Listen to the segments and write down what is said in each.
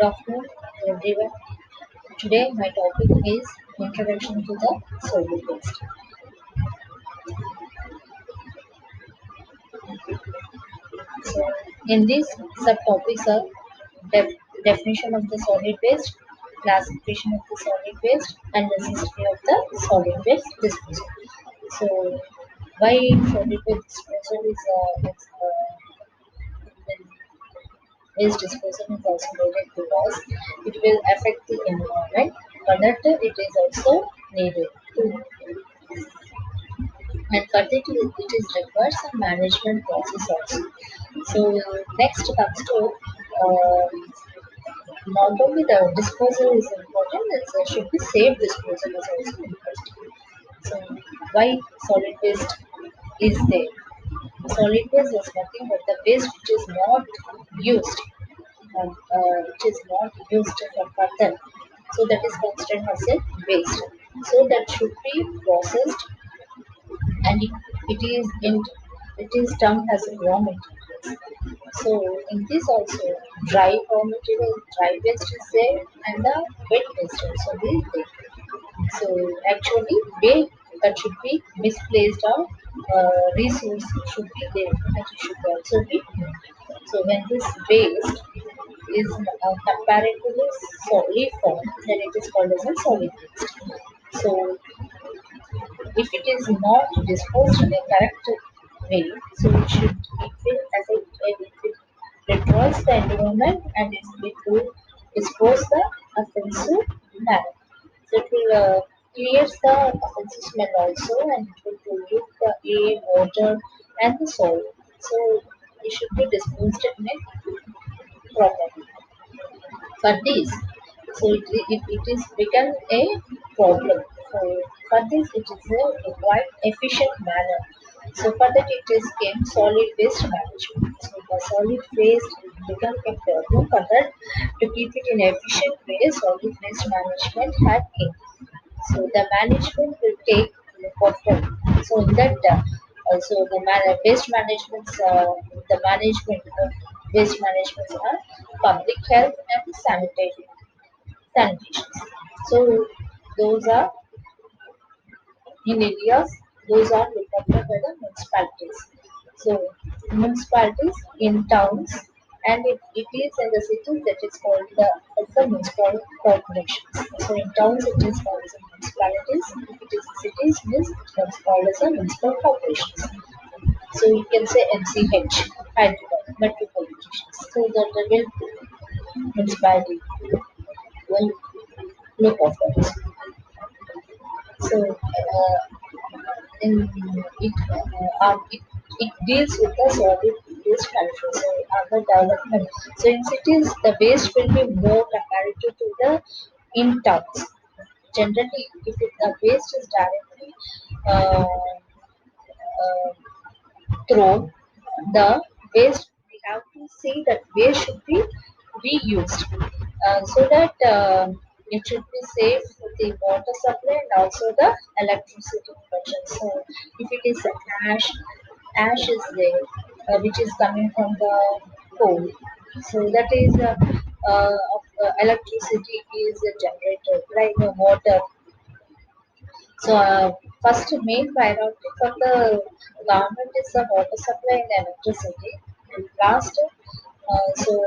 afternoon, everyone. Today, my topic is Introduction to the Solid Waste. So, in these subtopics are def- definition of the solid waste, classification of the solid waste, and necessity of the solid waste disposal. So, why solid waste disposal waste disposal is also needed because it will affect the environment, but that it is also needed to. And particularly it is requires some management process also. So next comes to not only the disposal is important, it should be safe disposal is also important. So why solid waste is there? Solid waste is nothing but the waste which is not used, which is not used for further. So that is considered as a waste. So that should be processed and it is termed as a raw material. So in this also dry raw material, dry waste is there and the wet waste also is there. So actually they that should be misplaced or resource should be there and it should also be known. So when this waste is comparatively solid form, then it is called as a solid waste. So if it is not disposed in a correct way, so it will affect it will destroys the environment and it will dispose the offensive manner. So it will clears the offensive smell also and it will pollute the air, water and the soil. So it should be disposed in a proper for this. So it is become a problem. So for this it is a quite efficient manner. So for that it is came solid waste management. So the solid waste become a problem for that to keep it in efficient way solid waste management had came. So the management will take of them. So in that also waste management the management of waste management are public health and sanitation. So those are in areas those are looked after by the municipalities. So municipalities in towns and it is in the cities that is called as the municipal corporations. So in towns it is called as the municipalities. If it is cities, means it is called as a municipal corporations. So you can say MCH, Hyderabad, metropolitan. So the will municipality will look after this. So in it deals with the solid waste management, so other development. So in cities, the waste will be more comparative to the in towns. Generally, if the waste is directly uh, thrown, the waste we have to see that waste should be reused so that it should be safe for the water supply and also the electricity production. So if it is ash is there which is coming from the coal. So that is electricity is generated like water. So, first main priority for the government is the water supply and electricity. And last, so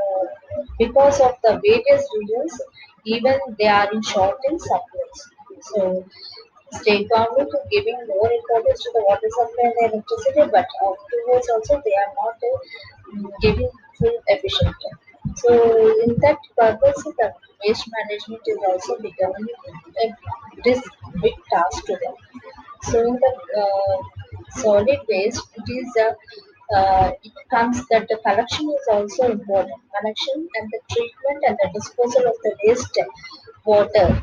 because of the various regions, even they are in short in supplies. So, state government is giving more importance to the water supply and electricity, but afterwards also they are not giving full efficient. So, in that purpose, the waste management is also becoming a this big task to them. So in the solid waste, it comes that the collection is also important. Collection and the treatment and the disposal of the waste water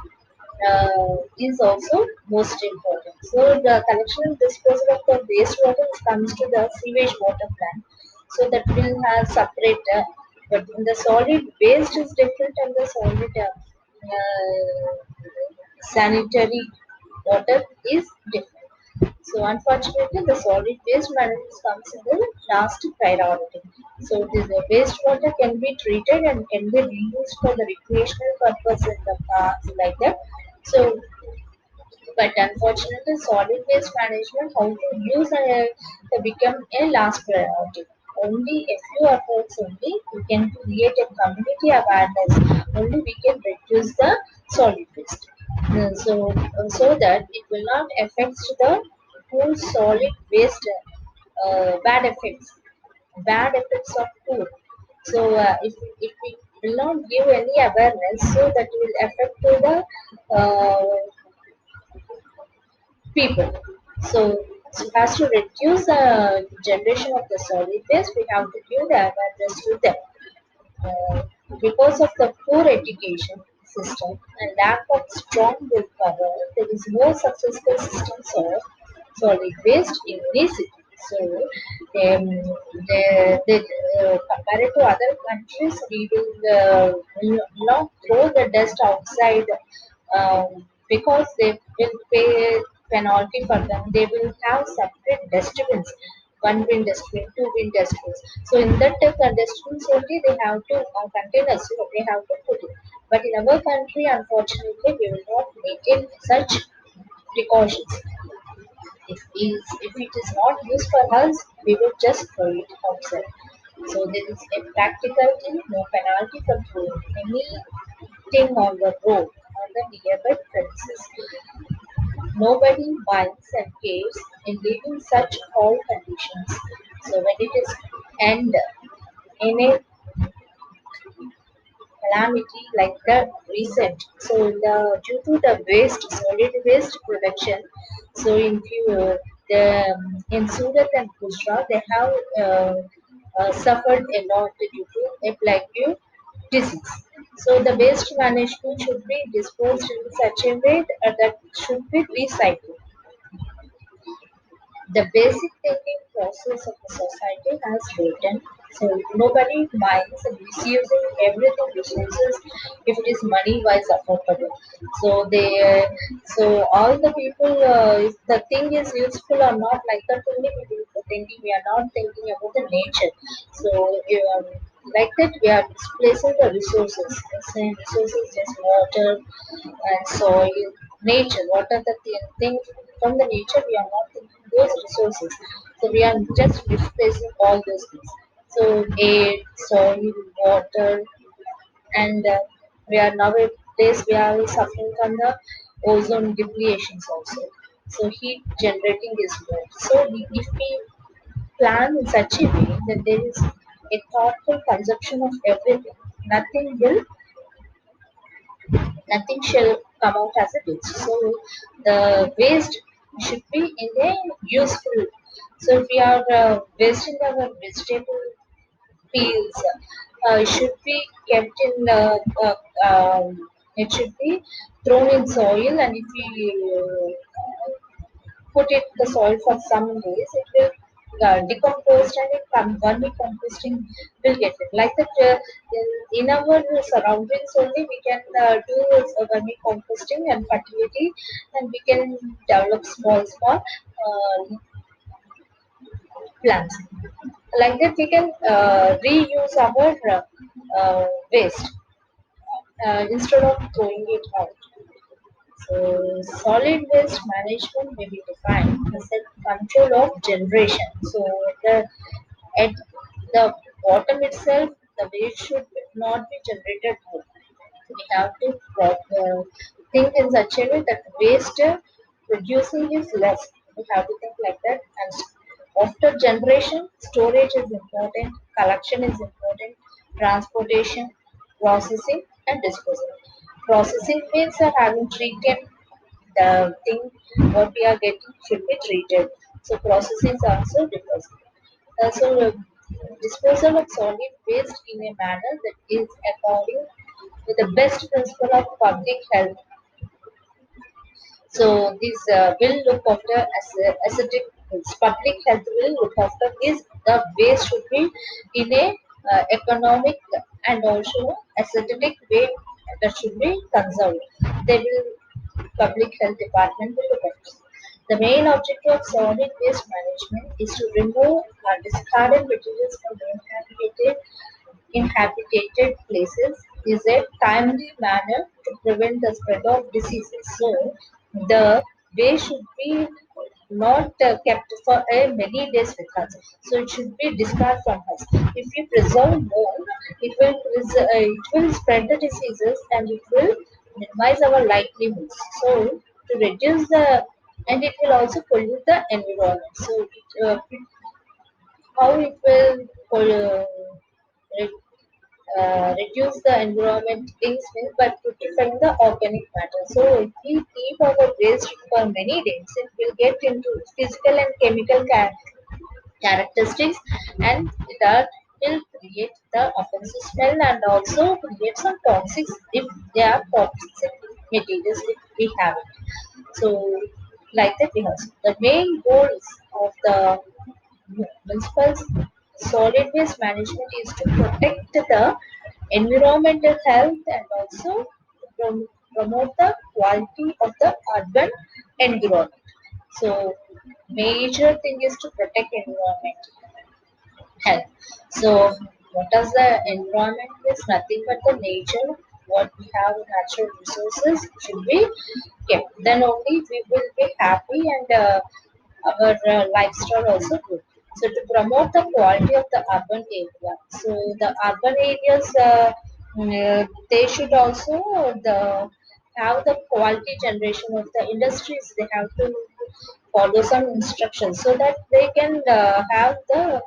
is also most important. So the collection and disposal of the wastewater comes to the sewage water plant. So that will have separate, but in the solid waste is different and the solid sanitary water is different. So unfortunately, the solid waste management comes in the last priority. So the wastewater can be treated and can be reused for the recreational purpose in the parks like that. So but unfortunately, solid waste management, how to use to become a last priority. Only a few efforts only we can create a community awareness. Only we can reduce the solid waste. So that it will not affect the whole solid waste bad effects, bad effects of food. So if we will not give any awareness, so that will affect to the people. So as to reduce the generation of the solid waste, we have to give the awareness to them. Uh, because of the poor education system and lack of strong willpower, there is no successful systems of solid waste in these cities. So, compared to other countries, we will not throw the dust outside because they will pay penalty for them. They will have separate dustbins, one bin dustbin, two bin dustbins. So in that dustbins only they have to containers, so they have to put it. But in our country, unfortunately, we will not maintain such precautions. If it is not used for us, we will just throw it outside. So there is a practicality, no penalty for throwing anything on the road on the nearby premises. Nobody minds and cares in living such cold conditions. So when it is end in a calamity like the recent, so due to the waste, solid waste production, so in Surat and Gujarat, they have suffered a lot due to a plague disease. So the waste management should be disposed in such a way that should be recycled. The basic thinking process of the society has written. So nobody minds misusing everything resources if it is money wise affordable. So so all the people, if the thing is useful or not, like that only we will be thinking. We are not thinking about the nature. So um, like that we are displacing the resources. Saying resources just water and soil, nature. What are the things from the nature? We are not thinking those resources. So we are just displacing all those things. So air, soil, water, and we are nowadays we are suffering from the ozone depletions also. So heat generating is more. So if we plan in such a way that there is a thoughtful consumption of everything, nothing will nothing shall come out as a waste. So the waste should be in a useful. So if we are wasting our vegetable peels, it should be kept in it should be thrown in soil, and if we put it the soil for some days, it will decompose and it vermicomposting will get it. Like that, in our surroundings only we can do vermicomposting and fertility, and we can develop small plants. Like that, we can reuse our waste instead of throwing it out. So, solid waste management may be defined as the control of generation. So, at the bottom itself, the waste should not be generated more. We have to think in such a way that waste producing is less. We have to think like that. And after generation, storage is important, collection is important, transportation, processing, and disposal. Processing means having treated the thing what we are getting should be treated. So processing is also disposal. Disposal of solid waste in a manner that is according to the best principle of public health. So this will look after aesthetic. Public health will look after is the waste should be in a economic and also aesthetic way that should be conserved. They will public health department will look after. The main objective of solid waste management is to remove discarded materials from inhabitated places is a timely manner to prevent the spread of diseases. So the waste should be not kept for many days with us. So it should be discarded from us. If we preserve more, it will spread the diseases and it will minimize our livelihoods. So to reduce the and it will also pollute the environment. So how it will re- reduce the environment things means by purifying the organic matter. So if we keep our waste for many days, it will get into physical and chemical characteristics and that will create the offensive smell and also create some toxics if they are toxic materials if we have it. So like that we have the main goals of the municipal solid waste management is to protect the environmental health and also promote the quality of the urban environment. So major thing is to protect environment health. So what does the environment is nothing but the nature what we have natural resources should be kept. Then only we will be happy and our lifestyle also good. So to promote the quality of the urban area, so the urban areas they should also have the quality generation of the industries. They have to follow some instructions so that they can have the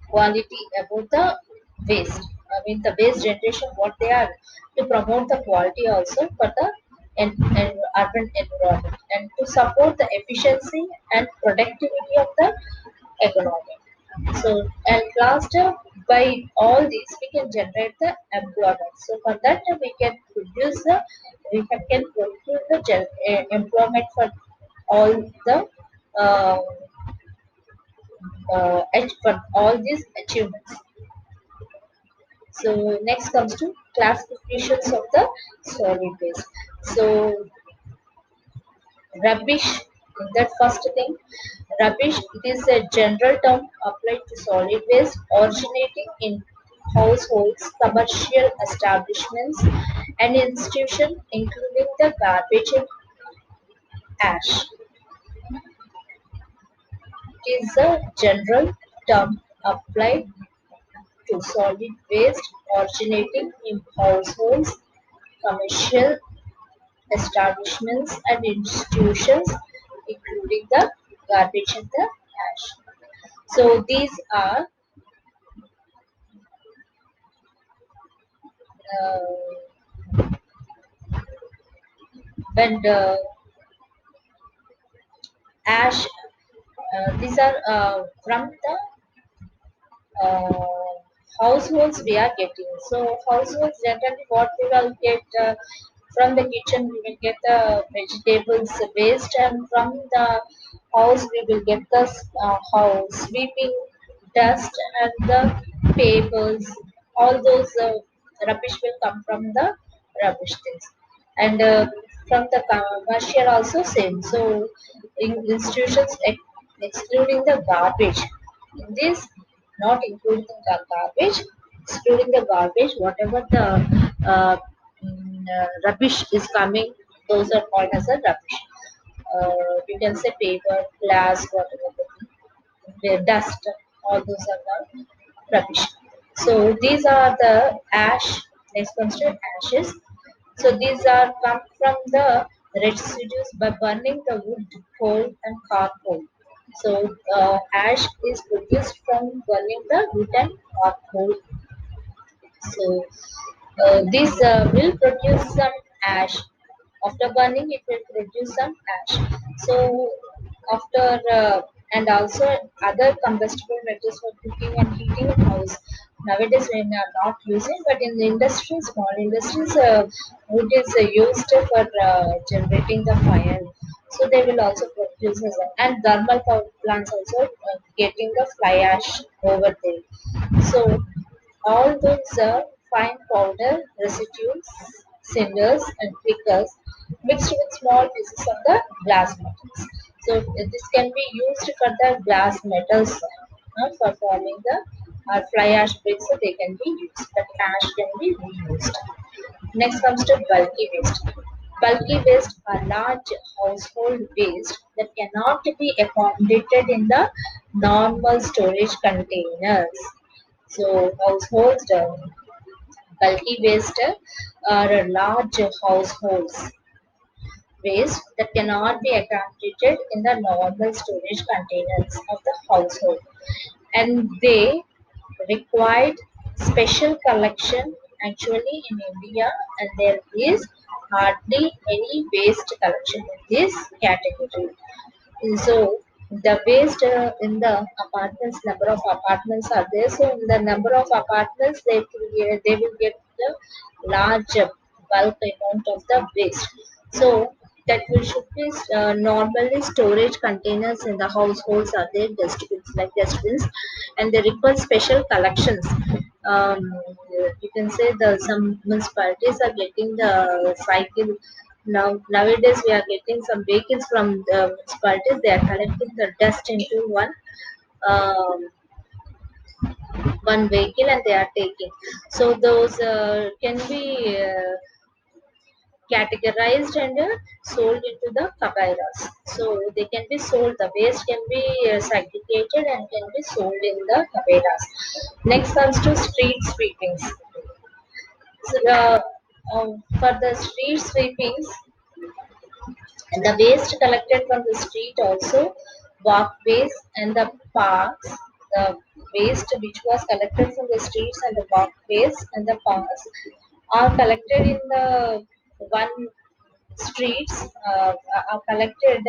quality about the waste. I mean the waste generation, what they are to promote the quality also for the urban environment and to support the efficiency and productivity of the economy. So and last by all these we can generate the employment. So for that we can produce the can procure the employment for all the uh, for all these achievements. So next comes to classifications of the solid waste. So rubbish, that first thing, rubbish it is a general term applied to solid waste originating in households, commercial establishments, and institutions, including the garbage and ash. It is a general term applied to solid waste originating in households, commercial establishments and institutions, including the garbage and the ash. So these are when the ash. These are from the uh, households we are getting. So households generally what we will get from the kitchen we will get the vegetables waste and from the house we will get the house sweeping dust and the papers. All those rubbish will come from the rubbish things. And from the commercial also same. So in institutions excluding the garbage. In this, not including the garbage, excluding the garbage, whatever the rubbish is coming, those are called as a rubbish. You can say paper, glass, whatever the dust, all those are called rubbish. So these are the ash, next comes to ashes. So these are come from the residues by burning the wood, coal and charcoal. So ash is produced from burning the wood and charcoal. So this will produce some ash. After burning, it will produce some ash. So after and also other combustible methods for cooking and heating a house. Nowadays we are not using, but in the industry, small industries, wood is used for generating the fire. So they will also produce as and thermal power plants also getting the fly ash over there. So all those fine powder residues, cinders, and prickles mixed with small pieces of the glass metals. So this can be used for the glass metals for forming the fly ash bricks. So they can be used. The ash can be reused. Next comes to bulky waste. Bulky waste are large household waste that cannot be accommodated in the normal storage containers. So households bulky waste are large households waste that cannot be accommodated in the normal storage containers of the household, and they required special collection actually in India, and there is hardly any waste collection in this category. So the waste in the apartments, number of apartments are there. So in the number of apartments, they will get the large bulk amount of the waste. So that we should be normally storage containers in the households are there, dustbins like dustbins, and they require special collections. Um, you can say the some municipalities are getting the cycle nowadays we are getting some vehicles from the municipalities. They are collecting the dust into um, one vehicle and they are taking. So those can be categorized and sold into the kabairas. So they can be sold. The waste can be segregated and can be sold in the kabairas. Next comes to street sweepings. So for the street sweepings, and the waste collected from the street also, walkways and the parks, the waste which was collected from the streets and the walkways and the parks are collected in the one streets are collected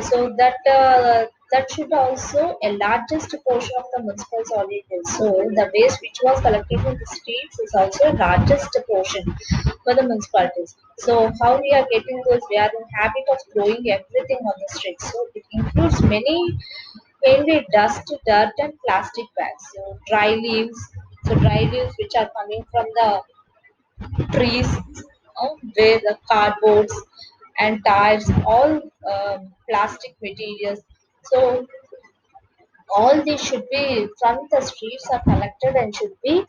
so that should also a largest portion of the municipal solid waste. So the waste which was collected in the streets is also largest portion for the municipalities. So how we are getting those? We are in habit of throwing everything on the streets. So it includes mainly dust, dirt, and plastic bags. So dry leaves. So dry leaves which are coming from the trees, where the cardboards and tires, all plastic materials. So all these should be from the streets are collected and should be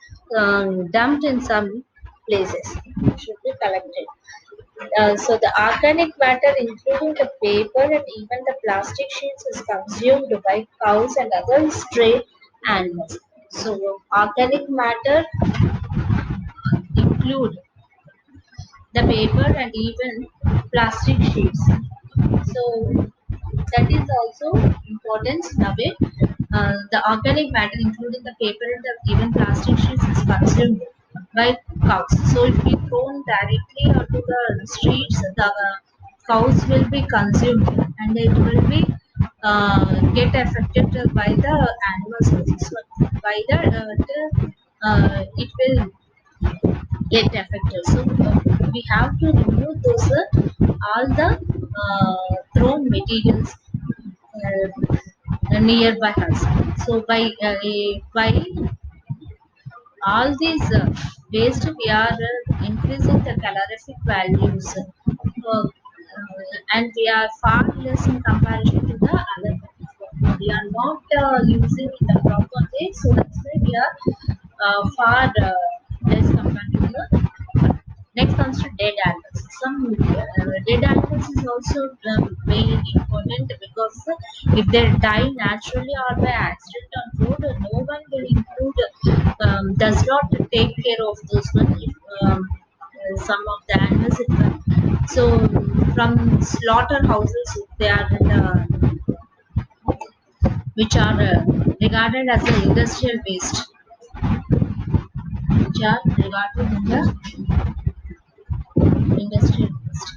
dumped in some places. Should be collected. So the organic matter, including the paper and even the plastic sheets, is consumed by cows and other stray animals. So organic matter include the paper and even plastic sheets. So that is also important nowadays. The organic matter, including the paper and the even plastic sheets, is consumed by cows. So if we thrown directly onto the streets, the cows will be consumed and it will be get affected by the animals also. So by it will get affected. So we have to remove those all the thrown materials nearby us. So by all these waste, we are increasing the calorific values, and we are far less in comparison to the other countries. We are not using it the proper way, so that's why we are far less compared to the. Next comes to dead animals. Some dead animals is also very important because if they die naturally or by accident on road, no one will include, does not take care of those one. If, some of the animals, so from slaughterhouses, they are in the, which are regarded as an industrial waste, which are regarded in the industrial waste.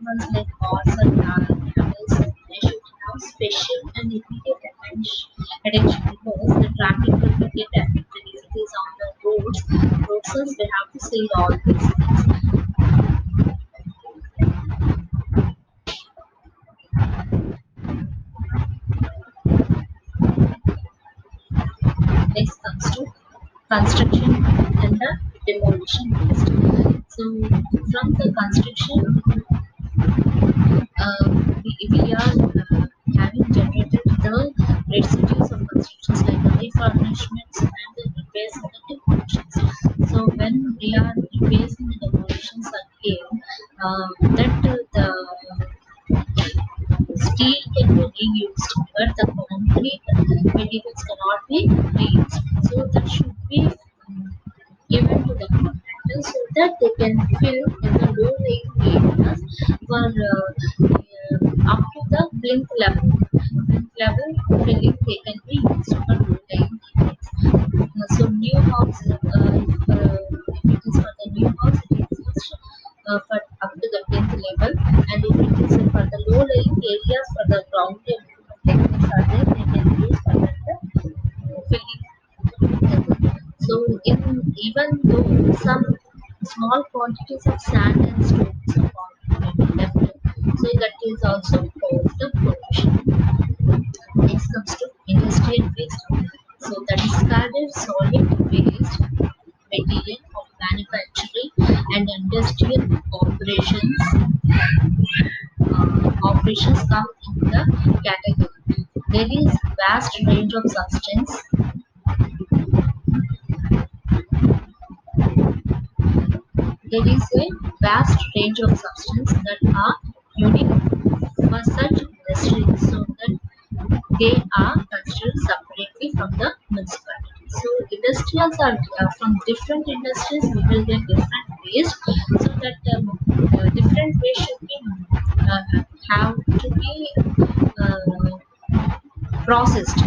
animals like horse or camels, they should have special and immediate attention because the traffic will get affected if it is on the roads, they have to see all these things. Next comes to construction and the demolition waste. So from the construction, we are having generated the residues of constructions like the refurbishments and the repairs and the demolitions. So when we are repairs and the demolitions again, that the steel can be reused, but the concrete materials cannot be reused. So that should be given to the contractors so that they can fill in the low-lying areas for up to the plinth level. Plinth level filling they can be used for low-lying areas. So new house, if it is for the new house, it is used for up to the plinth level, and if it is for the low-lying areas for the ground techniques are there, they can use for that filling. So, even though some small quantities of sand and stones are left, so that is also cause the pollution. Next comes to industrial waste. So, the discarded solid waste material of manufacturing and industrial operations come in the category. There is vast range of substance There is a vast range of substances that are unique for such industries so that they are considered separately from the municipality. So industrials are from different industries we will get different waste so that different waste should be have to be processed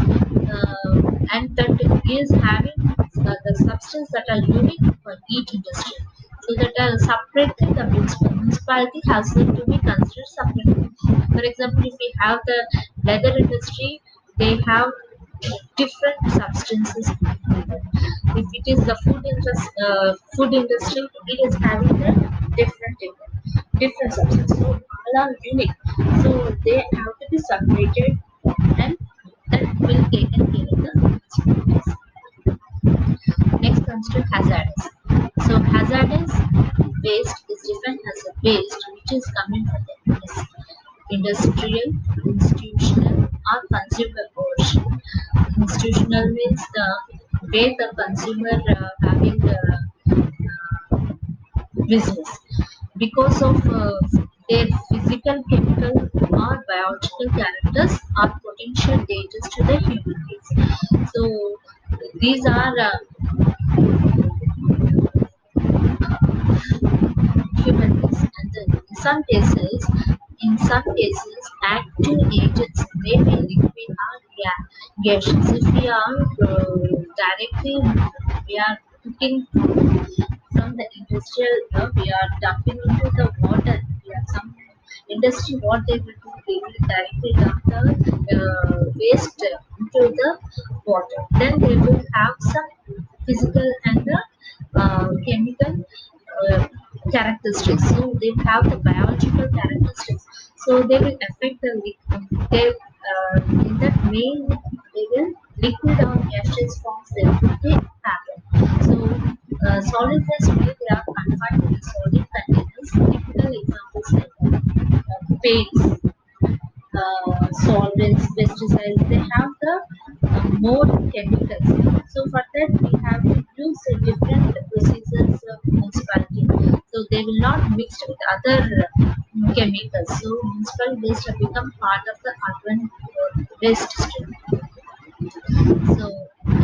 and that is having the substance that are unique for each industry so that separately the municipality has to be considered separately. For example, if we have the leather industry, they have different substances. If it is the food industry, it is having the different substances. So all are unique. So they have to be separated and that will taken care of the municipalities. Next comes to hazardous. So hazardous waste is defined as a waste which is coming from the industrial, institutional or consumer portion. Institutional means the way the consumer having the business because of their physical, chemical or biological characters are potential dangers to the human beings. So these are human beings, and then in some cases, active agents may be liquid or gaseous. If we are directly we are putting from the industrial, we are dumping into the water. We have some industry what they will do, they will directly dump the waste into the water. Then they will have some physical and the chemical characteristics. So they have the biological characteristics. So they will affect the they in that main they will liquid or gaseous forms they will be happen. So solid waste where they are confined to the solid containers. Typical examples like paints, solvents, pesticides, they have the more chemicals. So for that we have to use different procedures of municipality. So they will not mix with other chemicals. So municipal waste have become part of the urban waste stream. So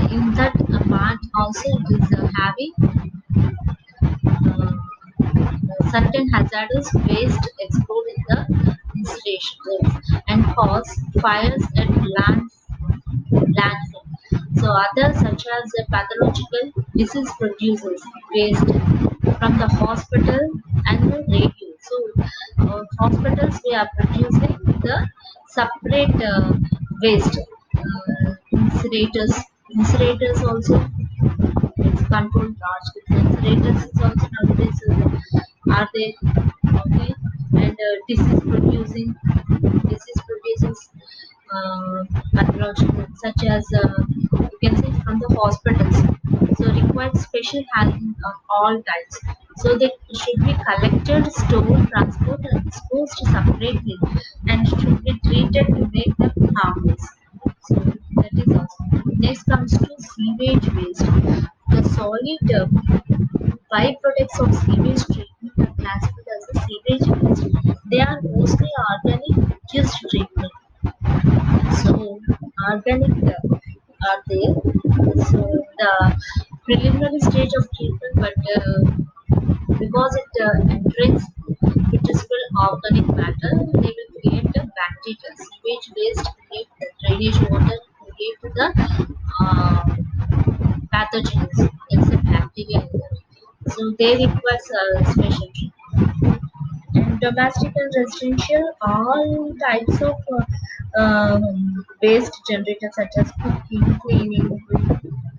in that part also it is having certain hazardous waste explode in the installations and cause fires at landfill. So others such as the pathological disease producers waste from the hospital and the radios. So hospitals we are producing the separate waste incinerators also it's controlled large incinerators is also nowadays are there okay and disease producing pathological such as you can say from the hospitals so requires special handling of all types so they should be collected stored transported and disposed separately and should be treated to make them harmless so that is also next comes to sewage waste the solid byproducts of sewage treatment are classified as a sewage waste they are mostly organic just treatment so organic are there. So the preliminary stage of treatment, but because it entrains putrescible organic matter, they will create the bacteria. Sewage waste create the drainage water create the uh, pathogens. It's a bacteria in there. So they require special treatment. And domestic and residential, all types of waste generated such as cooking, cleaning,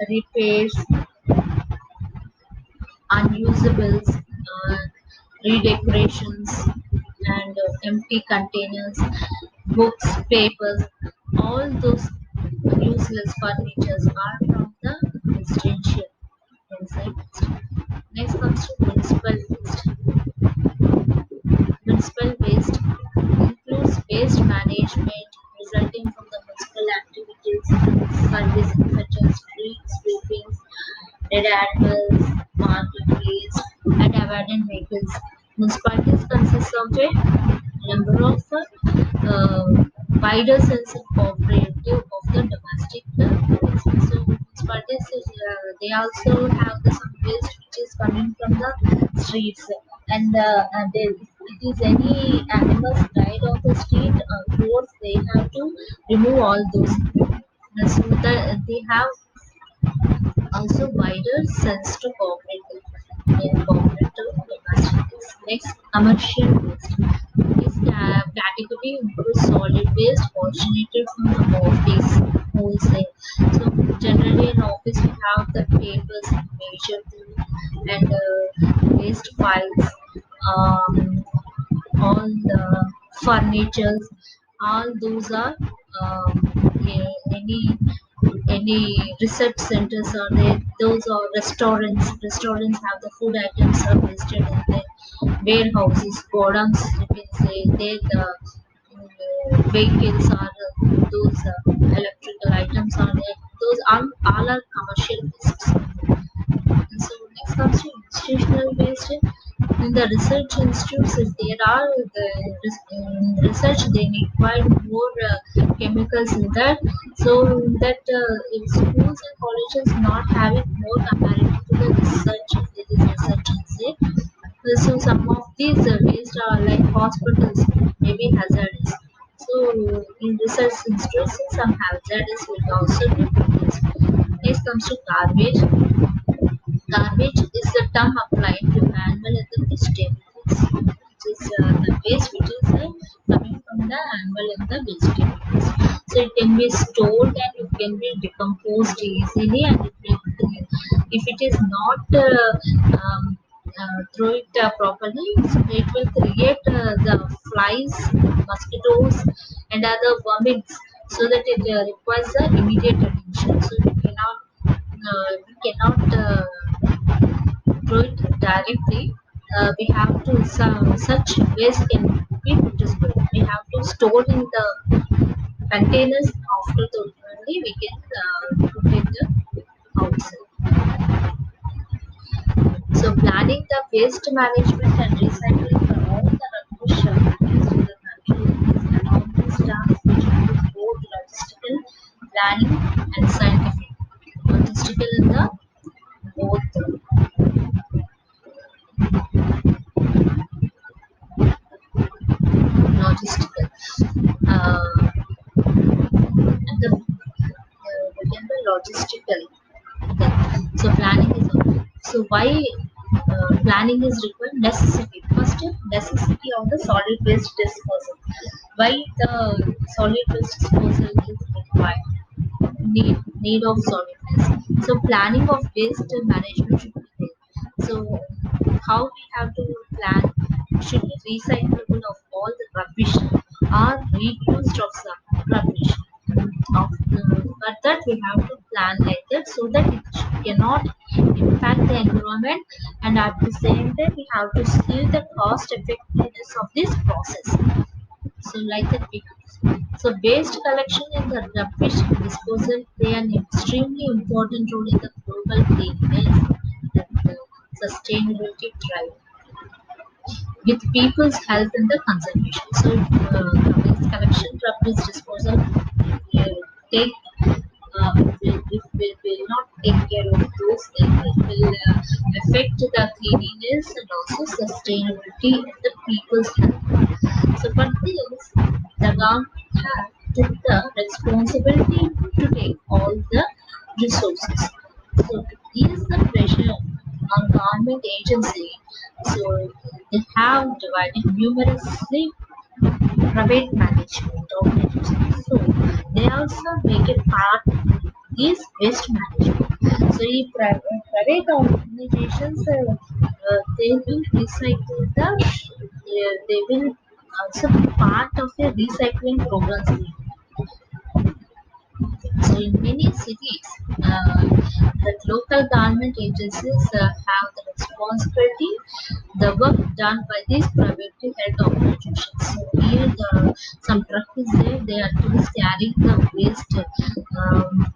repairs, unusables, redecorations, and empty containers, books, papers, all those useless furnitures are from the residential inside. Next comes to municipal waste. Municipal waste includes waste management resulting from the municipal activities, services such as street sweeping, dead animals, market waste, and abandoned vehicles. Municipalities consist of a number of uh, wider sense of cooperative of the domestic waste. So municipalities they also have the some waste which is coming from the streets and if it is any animals died on the street roads they have to remove all those so that they have also wider sense to cooperative capacities. Next, commercial waste. This category includes solid waste originated from the office wholesale. So generally in office we have the papers, major and waste files, um, all the furnitures, all those are any research centers are there. Those are restaurants. Restaurants have the food items are listed in their warehouses, godams. You can say there the vehicles are those electrical items are there. Those all are commercial wastes. So next comes to institutional waste. In the research institutes, if there are research, they require more chemicals in that. So that in schools and colleges not having more comparative to the research, if there is research in say. So some of these waste are like hospitals, maybe hazardous. So in research institutes, some hazardous will also be produced. Next comes to garbage. Garbage is the term applied to animal and the vegetables, which is the waste which is coming from the animal and the vegetables. So it can be stored and it can be decomposed easily, and if it is not throw it properly, so it will create the flies, mosquitoes, and other vermins. So that it requires immediate attention. So we cannot throw it directly. We have to some such waste can be usable. We have to store in the containers after the only we can put in the outside. So planning the waste management and recycling for all the rubbish produced in the country is enormous task which includes both logistical planning and scientific. Logistical in the both logistical. And the logistical. So planning is so why planning is required necessity. First, necessity of the solid waste disposal. Why the solid waste disposal is required? Need of solid waste. So planning of waste management should be there. So how we have to plan should be recyclable of all the rubbish or reused of some rubbish. But that we have to plan like that so that it cannot impact the environment, and at the same time we have to see the cost effectiveness of this process. So like that we so waste collection and the rubbish disposal play an extremely important role in the global cleanliness and the sustainability drive with people's health and the conservation. So waste collection, rubbish disposal take if we will not take care of those things, it will affect the cleanliness and also sustainability of the people's health. So, but this, the government has took the responsibility to take all the resources. So, is the pressure on government agency. So, they have divided numerously private management organizations. So they also make it part is waste management. So private organizations they will recycle they will also be part of the recycling programs. So in many cities, that local government agencies have the responsibility, the work done by these privately held organizations. So here some truck is there, they are just carrying the waste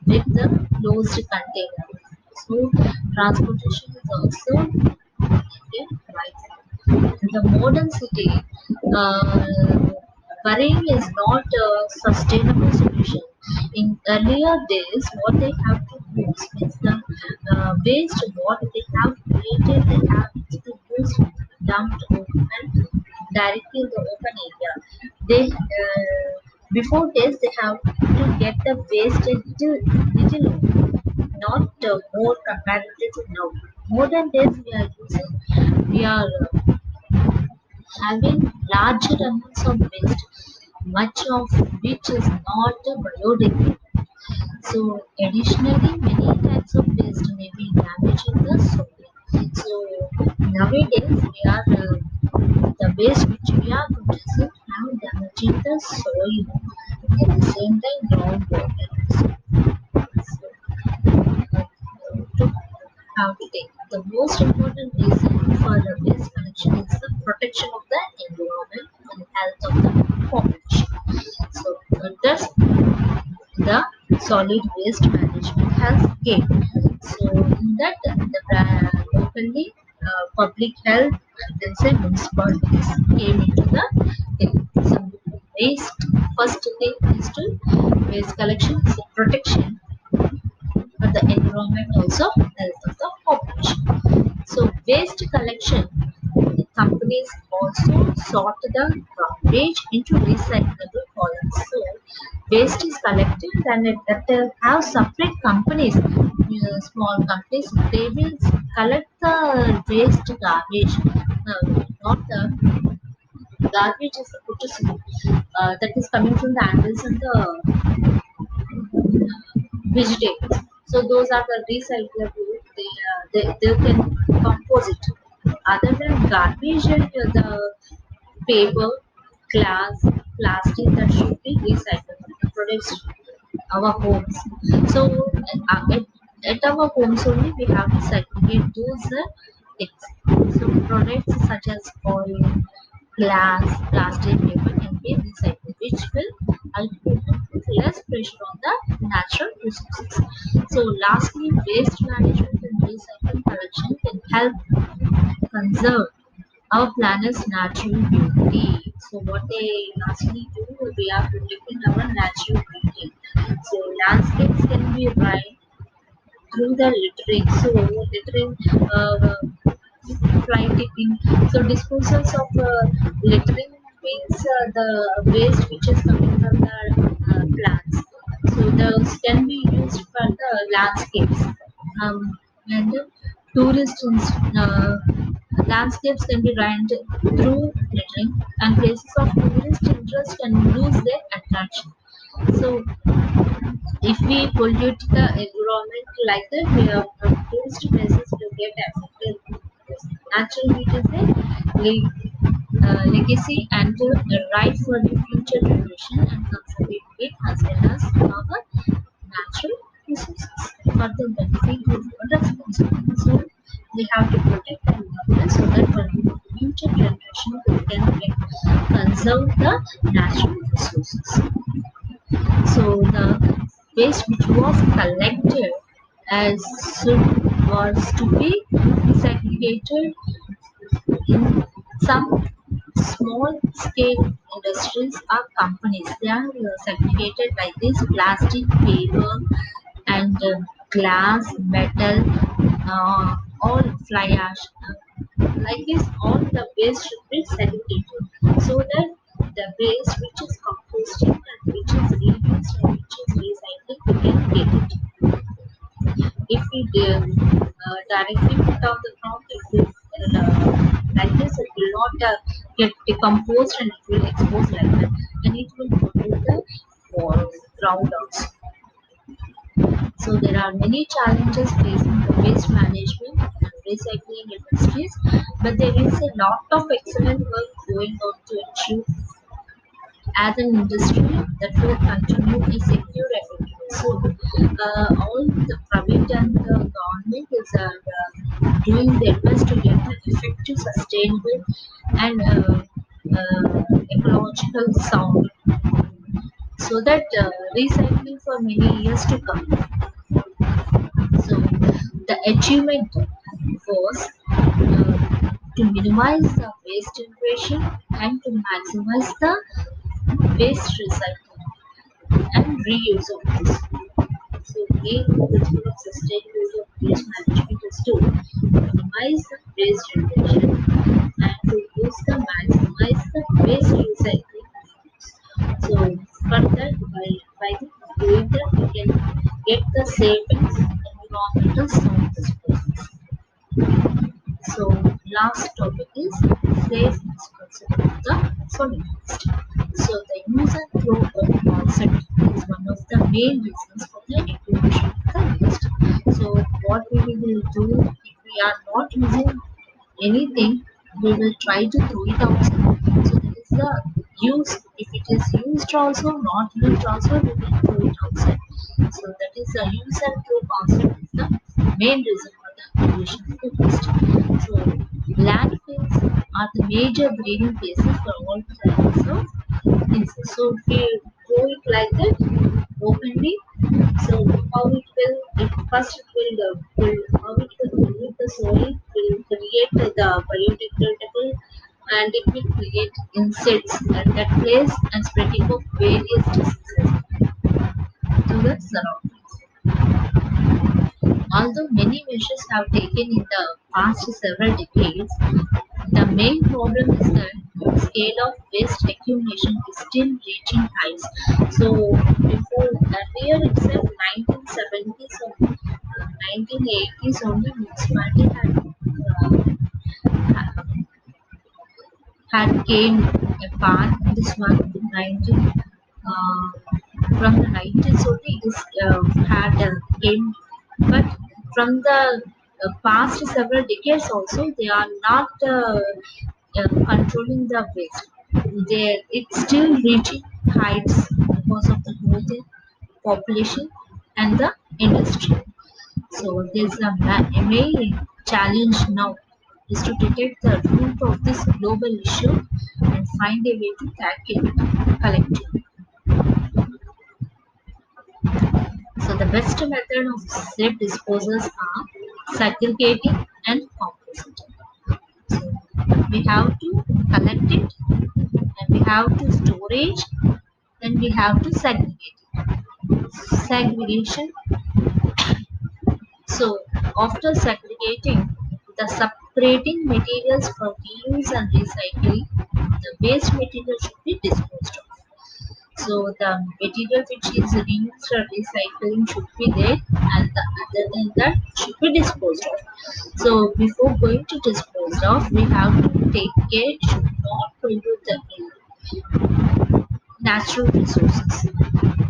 with the closed container. So transportation is also okay, right. In the modern city, burying is not a sustainable solution. In earlier days, what they have to use is the waste what they have created, they have to use dumped open directly in the open area. They before this they have to get the waste a little not more comparative to now. Modern days we are having larger amounts of waste, much of which is not biodegradable. So additionally, many types of waste may be damaging the soil. So nowadays we are the waste which we are producing now damaging the soil. At the same time, groundwater. To how to take. The most important reason for the waste collection is the protection of the environment and health of the population. So thus the solid waste management has came. So in that locally public health and then say municipalities came into the thing. So waste first thing is to waste collection is the protection for the environment also health of the population. So waste collection companies also sort the garbage into recyclable columns. So waste is collected and that have separate companies, small companies. They will collect the waste garbage, not the garbage is the put that is coming from the animals and the vegetables. So those are the recyclable. They can compose it. Other than garbage and the paper, glass, plastic that should be recycled. Products our homes. So at our homes only we have to segregate those things. So products such as oil, glass, plastic, paper can be recycled, which will ultimately put less pressure on the natural resources. So lastly, waste management and recycling collection can help conserve our planet's natural beauty. So what they lastly do, we are protecting our natural beauty. So landscapes can be right through the littering. So littering, fly tipping. So disposals of littering means the waste which is coming from the plants. So those can be used for the landscapes. And tourists Landscapes can be ruined through littering, and places of tourist interest can lose their attraction. So, if we pollute the environment like that, we have tourist places will get affected. Natural beauty is a legacy and a right for the future generation and conservate it as well as our natural resources for the benefit of our responsibility. So we have to protect the environment so that for the future generation we can conserve the natural resources. So the waste which was collected as was to be segregated in some small scale industries or companies. They are segregated like this: plastic, paper, and glass, metal, all fly ash. Like this, all the waste should be segregated so that the waste which is composting and which is reused and which is recycled, we can get it. If we directly put on the ground, it will like this, it will not get decomposed and it will expose like that, and it will pollute the ground also. So there are many challenges facing the waste management and recycling industries, but there is a lot of excellent work going on to ensure as an industry that will continue a secure effective. So all the private and the government is doing their best to get an effective, sustainable, and ecological sound so that recycling for many years to come. So the achievement was to minimize the waste generation and to maximize the waste recycling and reuse of this. So main objective of sustainability of waste management is to minimize the waste generation and to use the maximize the waste recycling. So for that, doing that, we can get the savings environmental sound disposals. So last topic is safe disposal of the solid waste. So the use and throw of concept is one of the main reasons for the accumulation of the waste. So what we will do if we are not using anything, we will try to throw it outside. So that is the use. If it is used also, not used also, we will throw it outside. So that is the use and throw concept is the main reason for the accumulation of the waste. So landfills are the major breeding places for all kinds of insects. So if we throw it like that openly, so how it will, it first it will how it will pollute the soil, will create the biodegradable, and it will create insects at that place and spreading of various diseases to the surroundings. Although many measures have taken in the past several decades, the main problem is that the scale of waste accumulation is still reaching heights. So before earlier itself, 1970s or 1980s only municipality had came a ban. This one 19 from the 90s only this had came, but from the past several decades also they are not controlling the waste. It's still reaching heights because of the growth in population and the industry. So there's a main challenge now is to detect the root of this global issue and find a way to tackle it collectively. So the best method of safe disposals are segregating and composting. So we have to collect it, and we have to storage, and we have to segregate it. Segregation. So after segregating the separating materials for reuse and recycling, the waste material should be disposed of. So the material which is reused or recycling should be there, and the other than that should be disposed of. So before going to dispose of, we have to take care it should not pollute the natural resources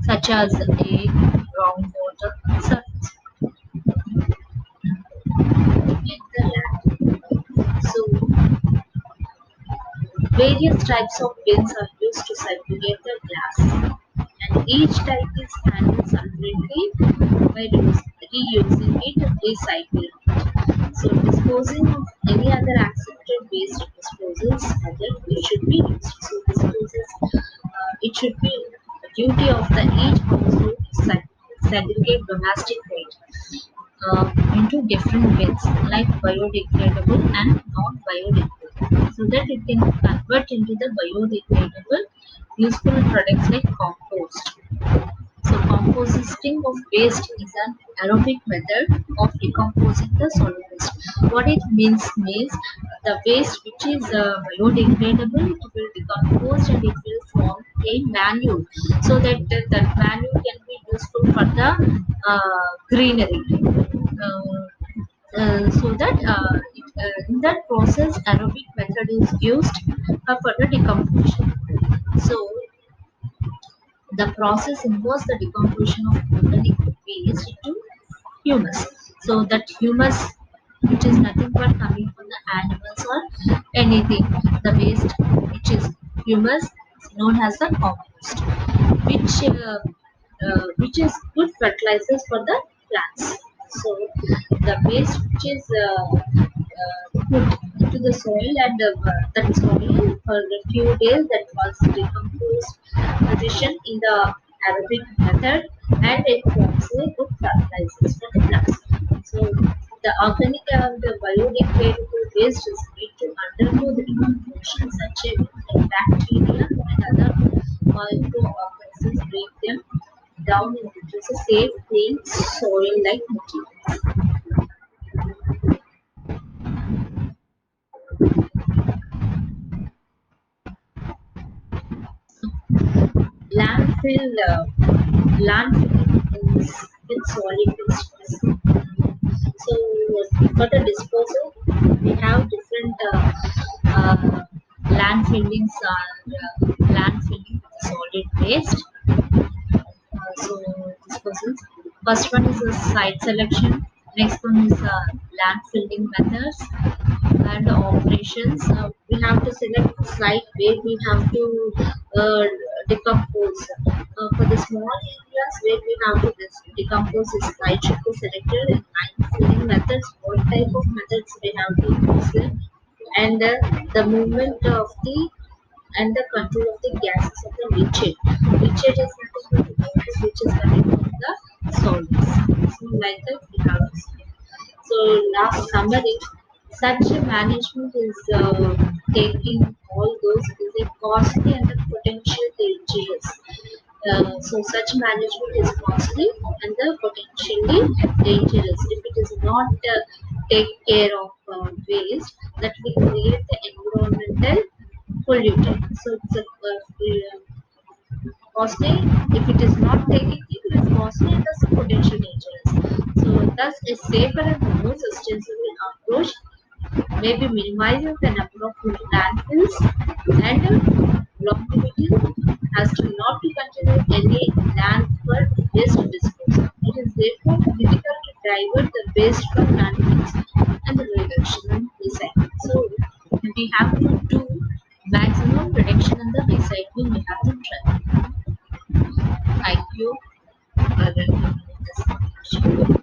such as air, groundwater, surface, and the land. So various types of bins are used to segregate the glass, and each type is handled separately by reusing it, recycling it. So disposing of any other accepted waste disposals method it should be used. So it should be the duty of the each household to segregate domestic waste into different bins like biodegradable and non-biodegradable so that it can convert into the biodegradable useful products like compost. So composting of waste is an aerobic method of decomposing the solid waste. What it means the waste which is biodegradable it will decompose and it will form a manure so that manure can be useful for the greenery. So that in that process aerobic method is used for the decomposition. So the process involves the decomposition of organic waste into humus. So that humus, which is nothing but coming from the animals or anything, the waste which is humus is known as the compost, which is good fertilizers for the plants. So the waste which is put into the soil and that soil for a few days that was decomposed position in the Arabic method and it forms a good fertilizers for the plants. So the organic and the biodegradable waste is made to undergo the decomposition such as bacteria and other microorganisms break them down into a safe, clean soil-like material. Landfill, landfilling is with solid waste. So for the disposal, we have different landfillings are landfilling with solid waste. So disposals. First one is a site selection. Next one is land filling methods and operations. We have to select the site where we have to decompose. For the small areas where we have to decompose, the site should be selected and land filling methods. What type of methods we have to use them, and the movement of the and the control of the gases of the leachate. Leachate is nothing but the gas which is coming from the solids. So like that we have this. So last summary, such a management is taking all those is a costly and a potential dangerous. So such management is costly and the potentially dangerous. If it is not take care of waste, that will create the environmental polluted. So it's a costly. If it is not taking it, it is costly and thus potential dangerous. So thus a safer and more sustainable approach may be minimizing the number of landfills and longevity as to not to continue any land for waste disposal. It is therefore critical to divert the waste from landfills and the reduction and recycling. So we have to do maximum reduction in the recycling. We have to try. Thank you for this discussion.